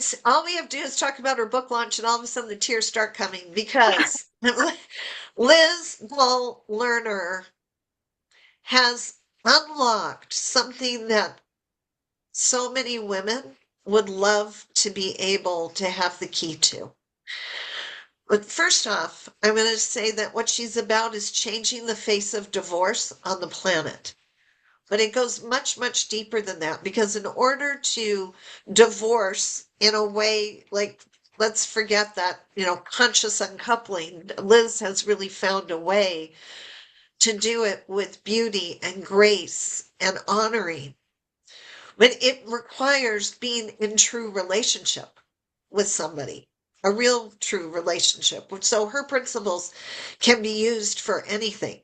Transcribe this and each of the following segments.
it's all we have to do is talk about her book launch, and all of a sudden the tears start coming because Liz Goll Lerner has unlocked something that so many women would love to be able to have the key to. But first off, I'm going to say that what she's about is changing the face of divorce on the planet. But it goes much, much deeper than that because in order to divorce in a way like, let's forget that, conscious uncoupling, Liz has really found a way to do it with beauty and grace and honoring. But it requires being in true relationship with somebody, a real true relationship. So her principles can be used for anything.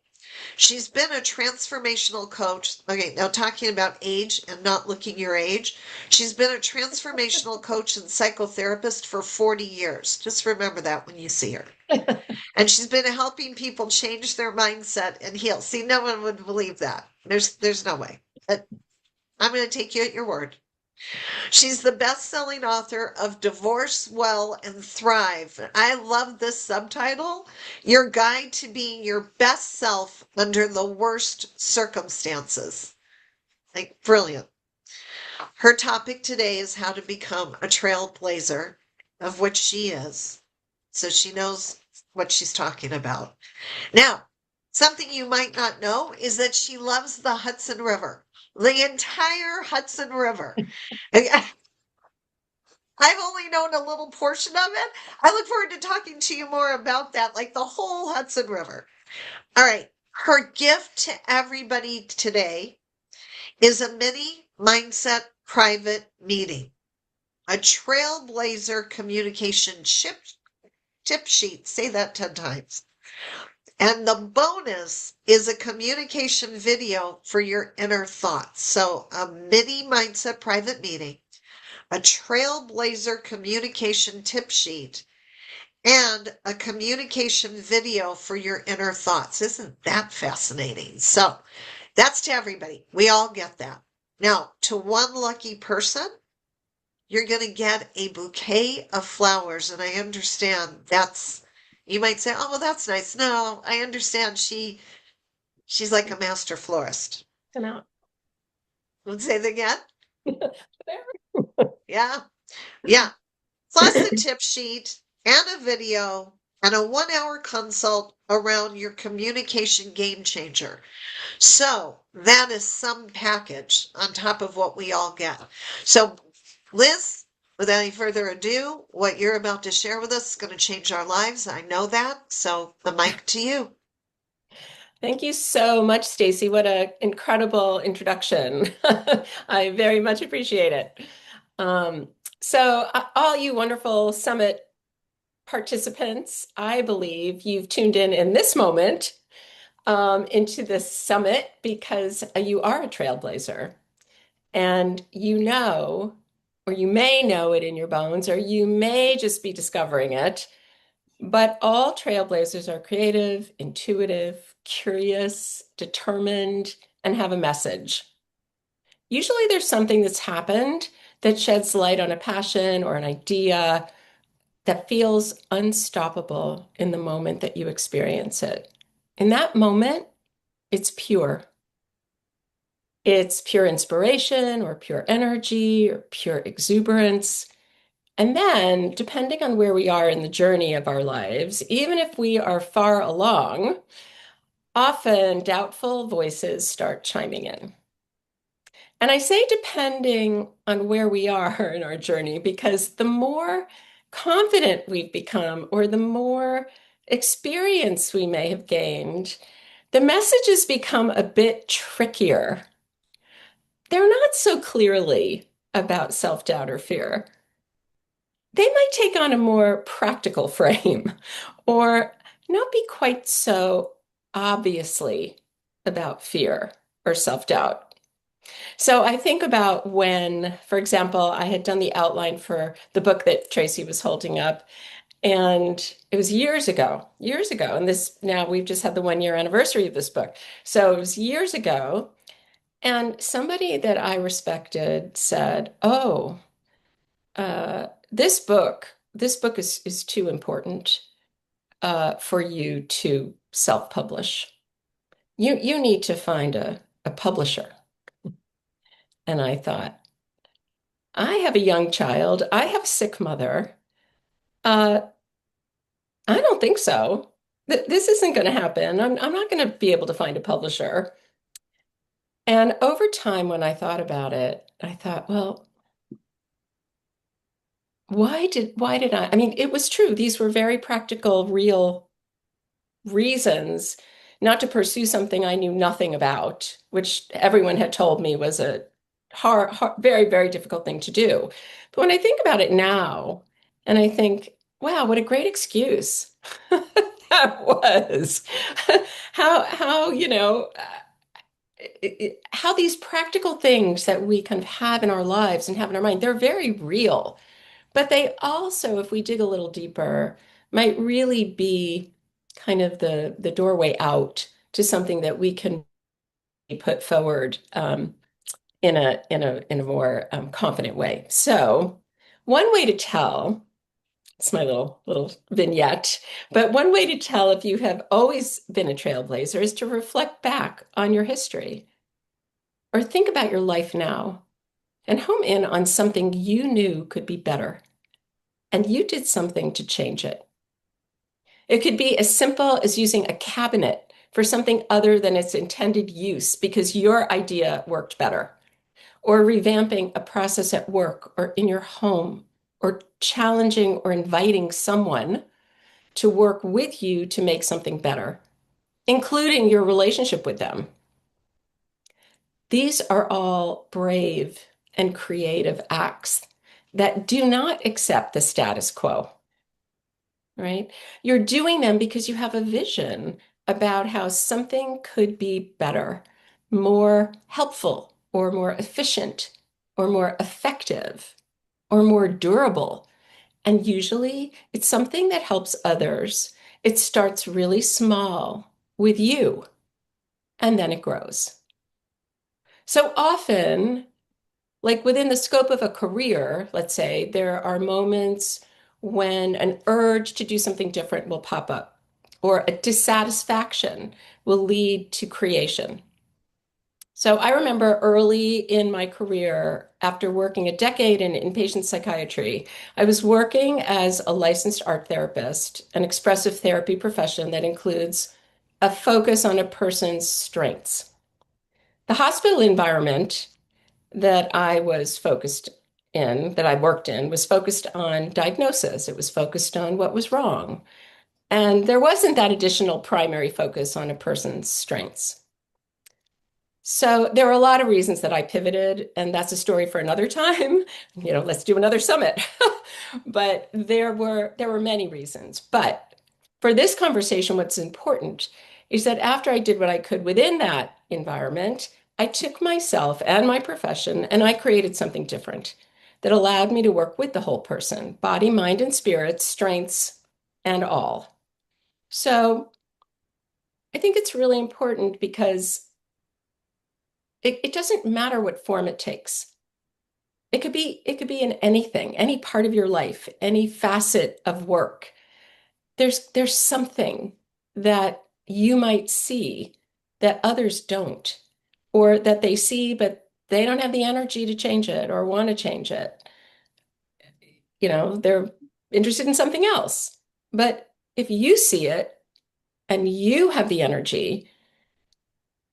She's been a transformational coach. Okay, now talking about age and not looking your age. She's been a transformational coach and psychotherapist for 40 years. Just remember that when you see her. And she's been helping people change their mindset and heal. See, no one would believe that. There's no way. But I'm going to take you at your word. She's the best-selling author of Divorce Well and Thrive. I love this subtitle, Your Guide to Being Your Best Self Under the Worst Circumstances. Like, brilliant. Her topic today is how to become a trailblazer, of which she is. So she knows what she's talking about. Now, something you might not know is that she loves the Hudson River, the entire Hudson River. I've only known a little portion of it. I look forward to talking to you more about that, like the whole Hudson River. All right. Her gift to everybody today is a mini mindset private meeting, a trailblazer communication tip sheet. Say that 10 times. And the bonus is a communication video for your inner thoughts. So a mini mindset private meeting, a trailblazer communication tip sheet, and a communication video for your inner thoughts. Isn't that fascinating? So that's to everybody. We all get that. Now, to one lucky person, you're going to get a bouquet of flowers. And I understand you might say, oh, well, that's nice. No, I understand she's like a master florist. Come out. Let's say that again. There. Yeah. Yeah. Plus a tip sheet and a video and a 1 hour consult around your communication game changer. So that is some package on top of what we all get. So, Liz, without any further ado, what you're about to share with us is going to change our lives. I know that. So the mic to you. Thank you so much, Stacy. What an incredible introduction. I very much appreciate it. Um, all you wonderful summit participants, I believe you've tuned in this moment into this summit because you are a trailblazer and you know, or you may know it in your bones, or you may just be discovering it. But all trailblazers are creative, intuitive, curious, determined, and have a message. Usually there's something that's happened that sheds light on a passion or an idea that feels unstoppable in the moment that you experience it. In that moment, it's pure. It's pure inspiration or pure energy or pure exuberance. And then, depending on where we are in the journey of our lives, even if we are far along, often doubtful voices start chiming in. And I say depending on where we are in our journey, because the more confident we've become, or the more experience we may have gained, the messages become a bit trickier. They're not so clearly about self-doubt or fear. They might take on a more practical frame or not be quite so obviously about fear or self-doubt. So I think about when, for example, I had done the outline for the book that Tracy was holding up, and it was years ago. And this now we've just had the 1 year anniversary of this book. So it was years ago. And somebody that I respected said, "Oh, this book is too important for you to self-publish. You need to find a publisher. And I thought, I have a young child. I have a sick mother. Uh, I don't think so. This isn't going to happen. I'm not going to be able to find a publisher. And over time, when I thought about it, I thought, well, why did I mean, it was true. These were very practical, real reasons not to pursue something I knew nothing about, which everyone had told me was a very, very difficult thing to do. But when I think about it now, and I think, wow, what a great excuse that was. How these practical things that we kind of have in our lives and have in our mind, they're very real. But they also, if we dig a little deeper, might really be kind of the doorway out to something that we can put forward in a more confident way. So, one way to tell, it's my little vignette, but one way to tell if you have always been a trailblazer is to reflect back on your history or think about your life now and home in on something you knew could be better and you did something to change it. It could be as simple as using a cabinet for something other than its intended use because your idea worked better, or revamping a process at work or in your home, or challenging or inviting someone to work with you to make something better, including your relationship with them. These are all brave and creative acts that do not accept the status quo. Right? You're doing them because you have a vision about how something could be better, more helpful, or more efficient, or more effective, or more durable. And usually it's something that helps others. It starts really small with you, and then it grows. So often, like within the scope of a career, let's say, there are moments when an urge to do something different will pop up, or a dissatisfaction will lead to creation. So I remember early in my career, after working a decade in inpatient psychiatry, I was working as a licensed art therapist, an expressive therapy profession that includes a focus on a person's strengths. The hospital environment that I was focused that I worked in, was focused on diagnosis. It was focused on what was wrong. And there wasn't that additional primary focus on a person's strengths. So there were a lot of reasons that I pivoted, and that's a story for another time. Let's do another summit. But there were many reasons. But for this conversation, what's important is that after I did what I could within that environment, I took myself and my profession and I created something different that allowed me to work with the whole person, body, mind, and spirit, strengths, and all. So I think it's really important because it doesn't matter what form it takes. It could be in anything, any part of your life, any facet of work. There's something that you might see that others don't, or that they see, but they don't have the energy to change it or want to change it. They're interested in something else. But if you see it and you have the energy,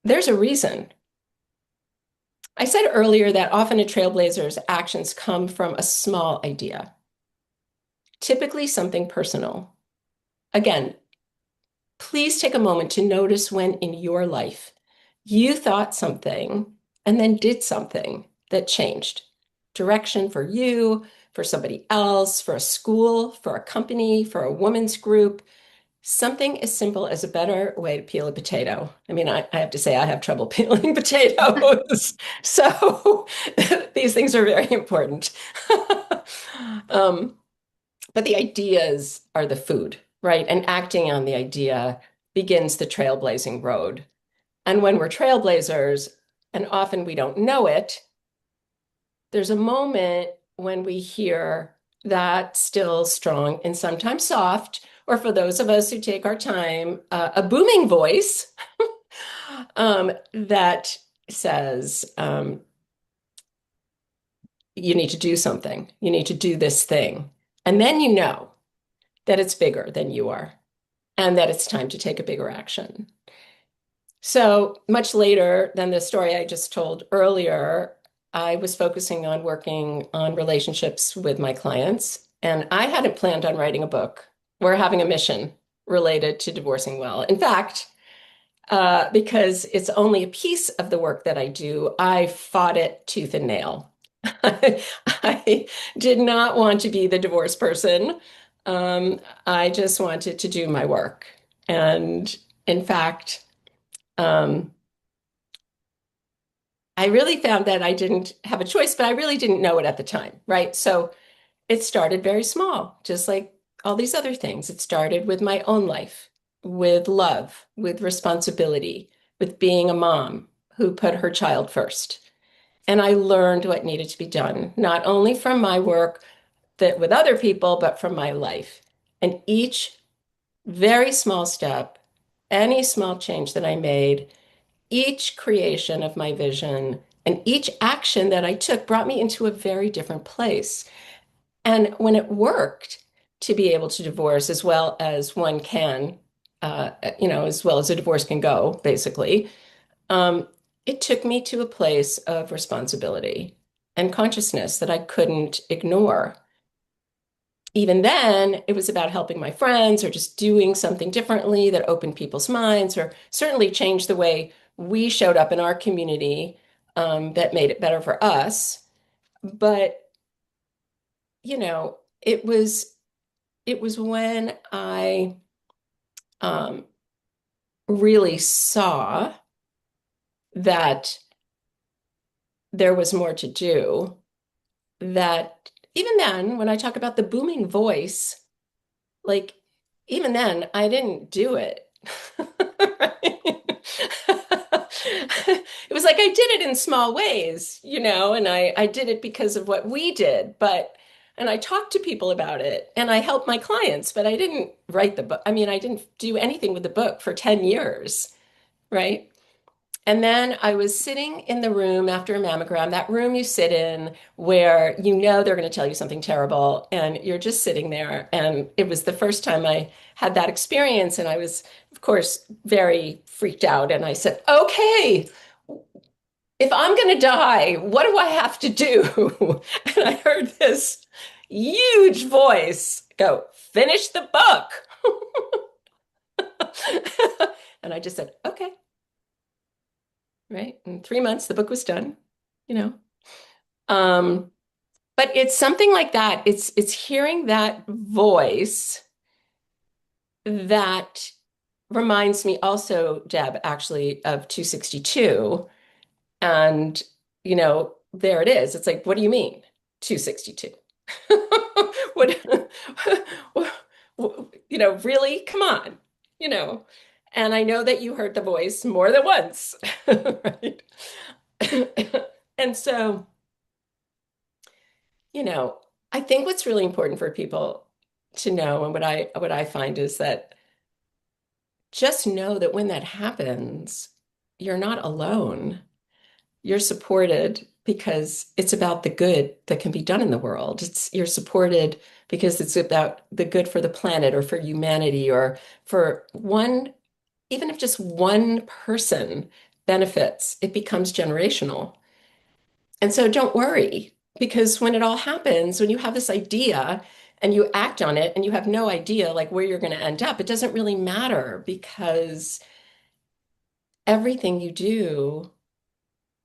there's a reason. I said earlier that often a trailblazer's actions come from a small idea, typically something personal. Again, please take a moment to notice when in your life you thought something and then did something that changed direction for you, for somebody else, for a school, for a company, for a women's group. Something as simple as a better way to peel a potato. I mean, I have to say, I have trouble peeling potatoes. So these things are very important. um, but the ideas are the food, right? And acting on the idea begins the trailblazing road. And when we're trailblazers, and often we don't know it, there's a moment when we hear, that still strong and sometimes soft, or for those of us who take our time, a booming voice that says, you need to do something, you need to do this thing. And then you know that it's bigger than you are and that it's time to take a bigger action. So much later than the story I just told earlier, I was focusing on working on relationships with my clients, and I hadn't planned on writing a book or having a mission related to divorcing well. In fact, because it's only a piece of the work that I do, I fought it tooth and nail. I did not want to be the divorce person. I just wanted to do my work. And in fact, um, I really found that I didn't have a choice, but I really didn't know it at the time, right? So it started very small, just like all these other things. It started with my own life, with love, with responsibility, with being a mom who put her child first. And I learned what needed to be done, not only from my work that with other people, but from my life. And each very small step, any small change that I made, each creation of my vision, and each action that I took brought me into a very different place. And when it worked to be able to divorce as well as one can, as well as a divorce can go, basically, um, it took me to a place of responsibility and consciousness that I couldn't ignore. Even then, it was about helping my friends or just doing something differently that opened people's minds or certainly changed the way we showed up in our community, that made it better for us. But, it was when I really saw that there was more to do, that even then, when I talk about the booming voice, like, even then, I didn't do it. It was like I did it in small ways, and I did it because of what we did, and I talked to people about it and I helped my clients, but I didn't write the book. I mean, I didn't do anything with the book for 10 years, right? And then I was sitting in the room after a mammogram, that room you sit in where you know they're going to tell you something terrible, and you're just sitting there. And it was the first time I had that experience. And I was, of course, very freaked out. And I said, okay, if I'm going to die, what do I have to do? And I heard this huge voice go, finish the book. And I just said, okay, right? In 3 months, the book was done, you know. Um, but it's something like that. It's hearing that voice that reminds me also, Deb, actually of 262. And, there it is. It's like, what do you mean, 262? What, really? Come on, you know. And I know that you heard the voice more than once, right? And so, you know, I think what's really important for people to know, and what I find is that just know that when that happens, you're not alone. You're supported because it's about the good that can be done in the world. You're supported because it's about the good for the planet or for humanity or for one, even if just one person benefits, it becomes generational. And so don't worry, because when it all happens, when you have this idea and you act on it and you have no idea like where you're going to end up, it doesn't really matter because everything you do,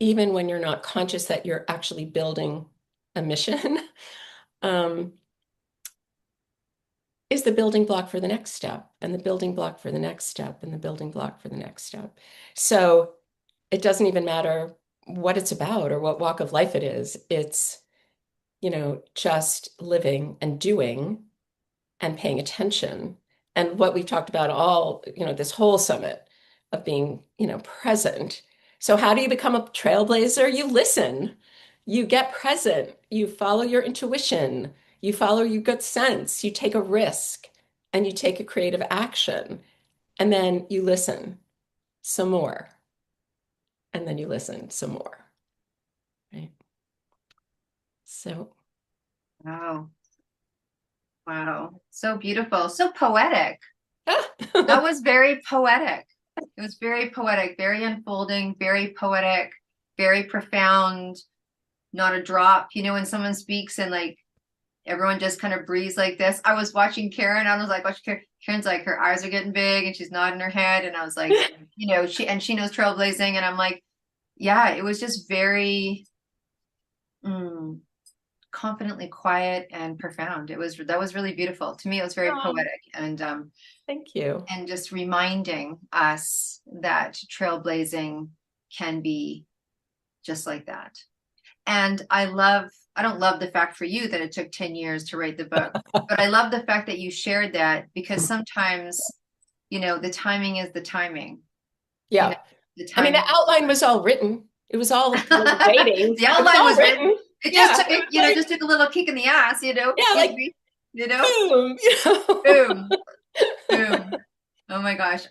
even when you're not conscious that you're actually building a mission, um, is the building block for the next step and the building block for the next step and the building block for the next step. So it doesn't even matter what it's about or what walk of life it is. It's just living and doing and paying attention. And what we've talked about all, this whole summit of being, present. So how do you become a trailblazer? You listen, you get present, you follow your intuition, You follow your good sense, you take a risk, and you take a creative action, and then you listen some more, and then you listen some more, right? So, Wow. Wow. So beautiful. So poetic. That ah, was very poetic. It was very poetic, very unfolding, very poetic, very profound, not a drop. You know, when someone speaks and like everyone just kind of breathes like this. I was watching Karen. I was like, watching Karen. Karen's like, her eyes are getting big and she's nodding her head. And I was like, you know, she knows trailblazing. And I'm like, yeah, it was just very mm, confidently quiet and profound. That was really beautiful. To me, it was very oh, poetic thank you. and just reminding us that trailblazing can be just like that. And I don't love the fact for you that it took 10 years to write the book, but I love the fact that you shared that because sometimes, you know, the timing is the timing, you know, Yeah. the I mean, the timing. outline was all written. It was all when waiting. The It was outline all was written. written. It just Yeah, took, it was you know, like, just took a little kick in the ass, you know, yeah, like you know, boom, boom, boom. Oh my gosh.